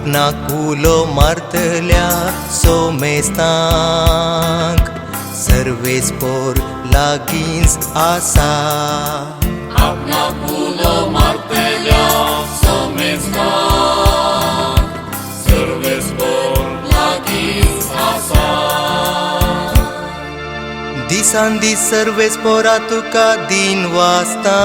आपणाकुलो मारतल्या सोमेस्तांक सर्वेस्पोर लागींच आसा. आपणाकुलो मारतल्या सोमेस्तांक सर्वेस्पोर लागींच आसा. दिसान दीस सर्वेस्पोरा तुका दिन वाचता.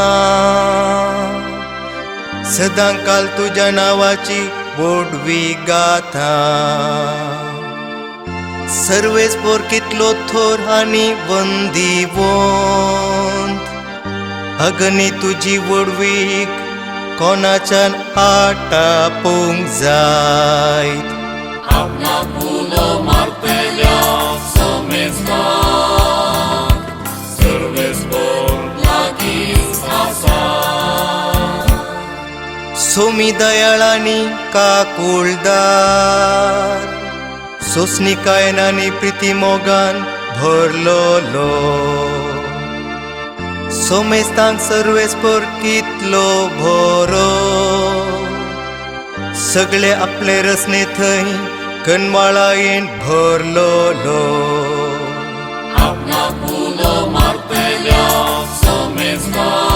सदांकाल तुझ्या नावाची बोडवी गाथा. सर्वेस्पोर कितलो थोर आनी वंदिवंत. अगनी तुजी वडवीक कोणाच्यान आटापोवंक जायत. आपणाकुलो मारतल्या सोमेस्तांक सर्वेस्पोर लागींच आसा. सोमी दयाळानी काकुळदार. सोसनिकायनानी प्रिती मोगान भरलोलो. सोमेस्तांक सर्वेस्पोर कितलो बरो. सगळे आपले रसने थंय कनवाळायेन भरलोलो. आपणाकुलो मारतल्या सोमेस्तांक